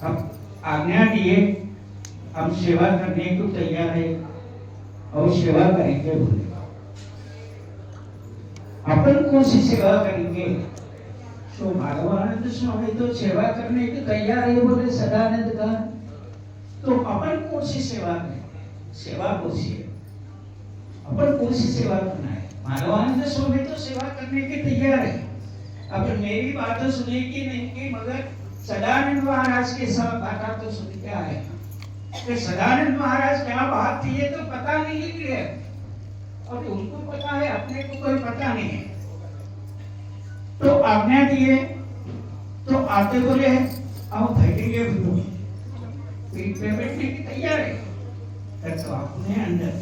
हम आज्ञा दिए, हम सेवा करने को तैयार है और सेवा करेंगे बोले। अपन कौन सी सेवा करेंगे? तो माधवानंद स्वामी तो सेवा करने को तैयार है बोले सदानंद का, तो अपन कौन सी सेवा करेंगे? सेवा कौन सी है? अपन कौन सी सेवा करना है? माधवानंद स्वामी तो सेवा करने के तैयार है। अब मेरी बात तो सुनेगी नहीं की, मगर सदानंद महाराज के साथ बात तो सुन क्या है कि सदानंद महाराज क्या बात थी ये तो पता नहीं है, और उनको पता है, अपने को कोई पता नहीं है। तो आज्ञा दिए तो आते बोले आओ बैठेंगे, पीठ पे बैठने की तैयार है, तो अपने अंदर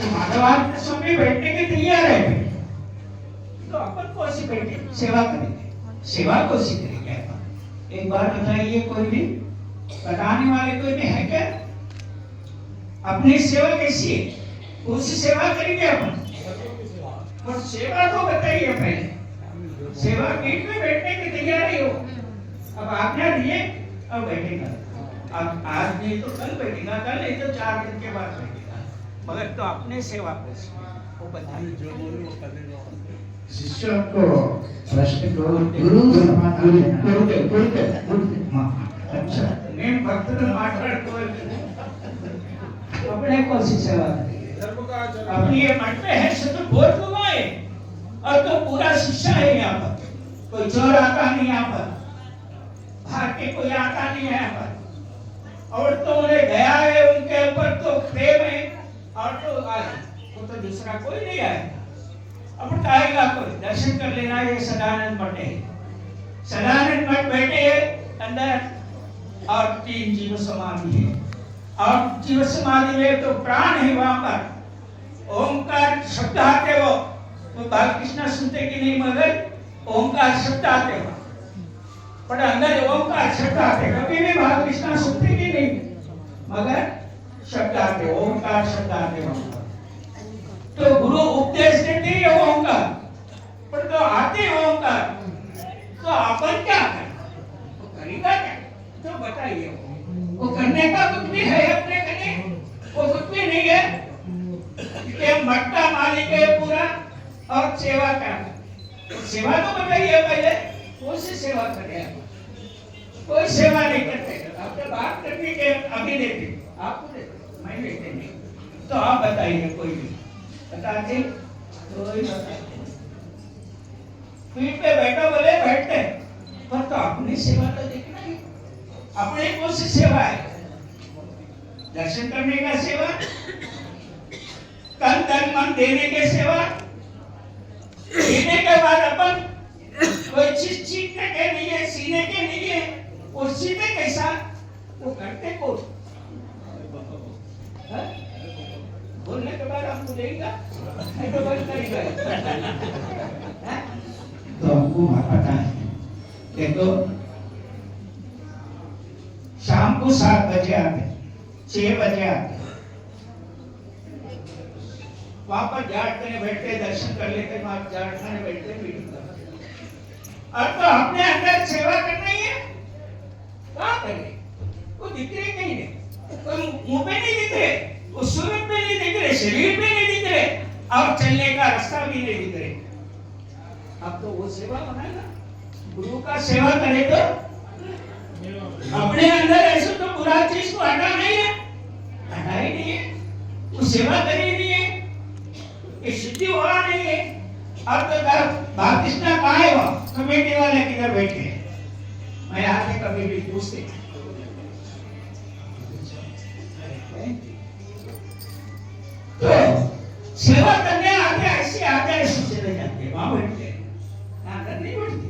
माधवानंद स्वामी बैठने के तैयार है, तो अपन को ऐसी बैठे सेवा करेंगे। सेवा को सी करेंगे अपन? एक बार बताइए, कोई भी बताने वाले कोई भी है क्या? अपनी सेवा कैसी है उसी सेवा करेंगे अपन, और सेवा तो बताइए पहले। सेवा पीठ में बैठने की तैयारी हो, अब आज्ञा दिए अब बैठेगा, अब आज नहीं तो कल बैठेगा, कल नहीं तो 4 दिन के बाद बैठेगा, मगर तो अपने सेवा को वो बताइए। शिष्य को प्रश्न को गुरु अच्छा నేను భక్తులు మాట్లాడుకోవాలి अपने को सी सेवा अपनी ये मठ में है सब बहुत लोग आए और तो पूरा शिष्य है यहाँ पर, कोई चोर आता नहीं यहाँ पर, भाग के कोई आता नहीं है यहाँ पर, और तो उन्हें गया है उनके ऊपर तो प्रेम है, और तो आए वो तो दूसरा कोई नहीं आएगा। अब आएगा कोई दर्शन कर लेना, ये सदानंद मठ है, सदानंद मठ बैठे अंदर, और 3 जीव समाधि है, और जीव समाधि में तो प्राण है वहां पर, ओंकार शब्द आते हो तो बालकृष्ण सुनते कि नहीं, मगर ओंकार शब्द आते हो, पर अंदर ओंकार शब्द आते, कभी भी बालकृष्ण सुनते कि नहीं, मगर शब्द आते, ओंकार शब्द आते हो। तो गुरु उपदेश देते हैं ओंकार, पर तो आते ओंकार, तो अपन क्या करें? तो करेगा क्या? तो बताइए, वो करने का कुछ भी है अपने कने? वो कुछ भी नहीं है कि मठ का मालिक है पूरा और सेवा करना, तो सेवा तो बताइए पहले, कौन सी सेवा करें? कोई सेवा नहीं करते, आपने बात करने के अभी देते, आपको देते, मैं देते नहीं, तो आप बताइए कोई भी बताते, कोई पीठ पे बैठो बोले बैठते, पर तो अपनी सेवा तो देखना ही, अपने कौन सी सेवा है? दर्शन करने का सेवा, तन तन मन देने के सेवा, देने के बाद अपन कोई चीज चीखने के नहीं है, सीने के नहीं है, वो सीने कैसा वो करते को बोलने के बाद आपको देगा नहीं तो बंद करेगा। तो हमको पता है, देखो शाम को 7 बजे आते, 6 बजे आते, वहां पर जाट खाने बैठते, दर्शन कर लेते, वहां जाट खाने बैठते, मीटिंग करते, और तो अपने अंदर सेवा करना ही है, क्या करें? वो दिख रहे कहीं नहीं, कोई मुंह पे नहीं दिख रहे, वो सूरत में नहीं दिख रहे, शरीर में नहीं दिख रहे, और चलने का रास्ता भी नहीं दिख रहे। अब तो वो सेवा बनाएगा, गुरु का सेवा करे तो अपने अंदर ऐसे तो बुरा चीज को हटा नहीं है, हटा ही नहीं है, वो सेवा करी नहीं है, ये शुद्धि हो रहा नहीं है। अब तो बालकृष्ण कहाँ है? वो कमेटी वाले किधर बैठे हैं? मैं आके कभी भी पूछते, तो सेवा करने आते ऐसे चले जाते हैं, वहां बैठते हैं, अंदर नहीं बैठते।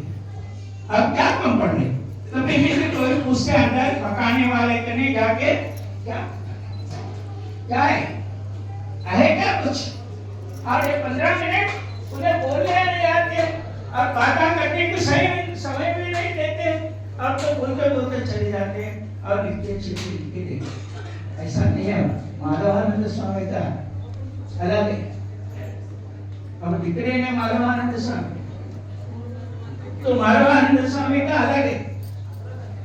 अब क्या कम पड़ रहे? कभी भी कोई पूछते अंदर पकाने वाले कने जाके क्या है क्या कुछ, और ये 15 मिनट उन्हें बोलने नहीं आते, और बातें करने की सही समय भी नहीं देते, अब तो बोलते बोलते चले जाते हैं और लिखते चिट्ठी लिख के देते। ऐसा नहीं है, माधवानंद स्वामी का अलग है, अब दिख रहे हैं माधवानंद स्वामी, तो माधवानंद स्वामी का अलग है,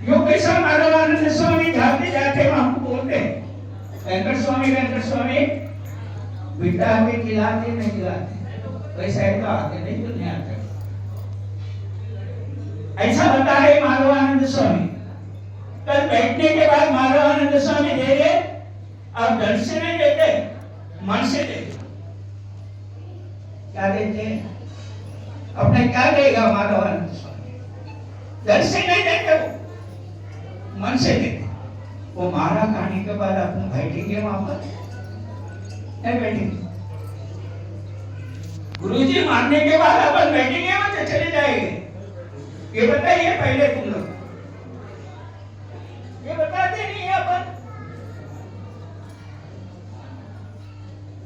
यो कैसा माधवानंद स्वामी जाते जाते वहां बोलते वेंकट स्वामी बेटा हमें खिलाते नहीं खिलाते वैसा है तो आगे नहीं दुनिया आते ऐसा बता रहे माधवानंद स्वामी। कल बैठने के बाद माधवानंद स्वामी दे रहे अब धन से नहीं देते मन से देते। क्या देते अपने क्या देगा माधवानंद स्वामी? धन से नहीं देते वो मन से देते। वो मारा खाने के बाद अपन बैठेंगे वहां पर नहीं बैठेंगे। गुरुजी मारने के बाद अपन बैठेंगे वहां चले जाएंगे। ये बताइए पहले तुम लोग ये बताते नहीं है अपन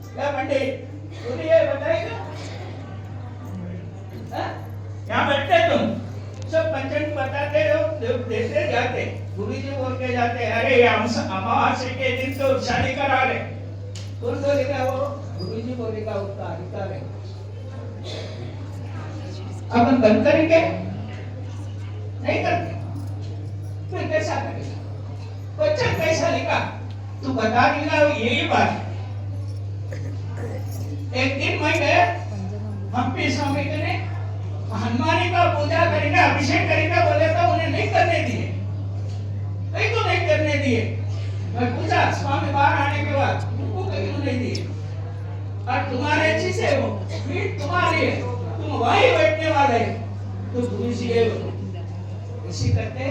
क्या पंडित तुम ये बताएगा? यहाँ बैठते तुम सब पंचन बताते हो देते जाते गुरुजी बोल के जाते अरे अमावस्या के दिन तो शादी करा रहे कौन बोलेगा? वो गुरुजी बोलेगा उसका अधिकार है। अपन बंद करेंगे नहीं करते फिर कैसा करेगा? बच्चा कैसा लिखा तू बता देगा यही बात। एक दिन मैं गया हम्पी स्वामी के ने हनुमानी का पूजा करेंगे अभिषेक करेंगे बोले तो उन्हें नहीं करने दिए। नहीं तो नहीं करने दिए। मैं पूछा स्वामी बाहर आने के बाद तुमको क्यों नहीं दिए? और तुम्हारे चीज है वो पीठ तुम्हारी है तुम वहीं बैठने वाले तो गुरु जी इसी करते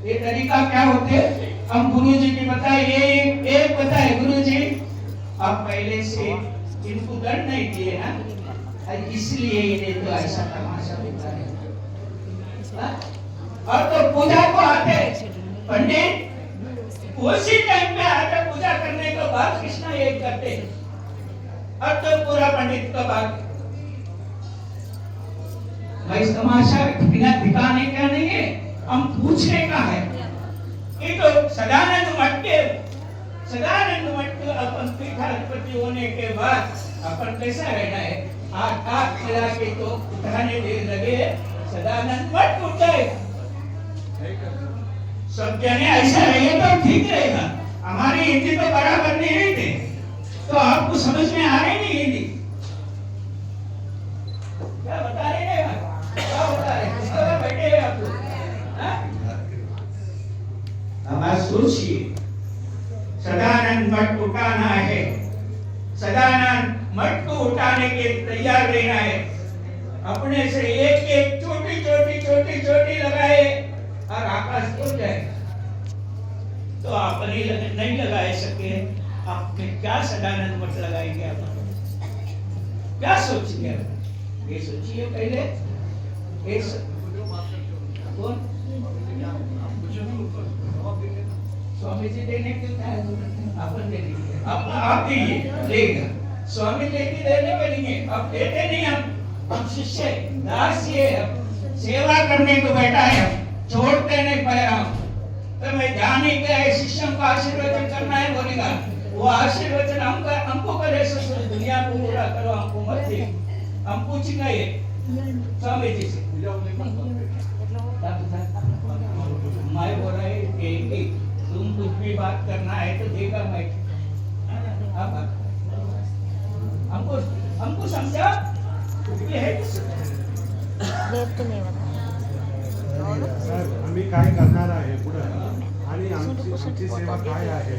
ये तरीका क्या होते हम गुरु जी की बताए ये एक बताए गुरु जी आप पहले से इनको दंड नहीं दिए ना इसलिए इन्हें तो ऐसा तमाशा होता है। और तो पूजा को आते पंडित उसी टाइम पे आकर पूजा करने के बाद कृष्णा ये करते अब तो पूरा पंडित का बात भाई तमाशा बिना दिखाने का नहीं है हम पूछने का है। ये तो सदानंद मठ अपन पीठाधिपति होने के बाद अपन कैसा रहना है आठ खिला के तो उठाने दे लगे सदानंद मठ उठ जाएगा। सब जने ऐसा रहे तो ठीक रहेगा। हमारी हिंदी तो बराबर नहीं रहती तो आपको समझ में आ रही नहीं हिंदी क्या बता रहे हैं क्या बता रहे किस तरह बैठे हैं आप लोग? हमारा सोचिए सदानंद मठ उठाना है सदानंद मठ को उठाने के तैयार रहना है। अपने से एक एक छोटी लगाए और आकाश खुल जाएगा तो आप नहीं लगा सके आप क्या सदानंद मठ लगाएंगे? आप क्या सोचेंगे? ये सोचिए पहले कौन स्वामी जी देने के अपन दे दीजिए आप देगा स्वामी जी देने के लिए अब देते नहीं हम शिष्य दास ये सेवा करने को बैठा है छोड़ते नहीं पाए हम तो मैं ध्यान ही गया शिष्यों का आशीर्वचन करना है बोलेगा वो आशीर्वचन हमको करे दुनिया को पूरा करो हमको मत दे हम पूछेंगे ये स्वामी जी से मैं बोल रहा है कि तुम कुछ भी बात करना है तो देगा मैं हमको समझा ये है आम्ही काय करणार आहे पुढे आणि आमची सेवा काय आहे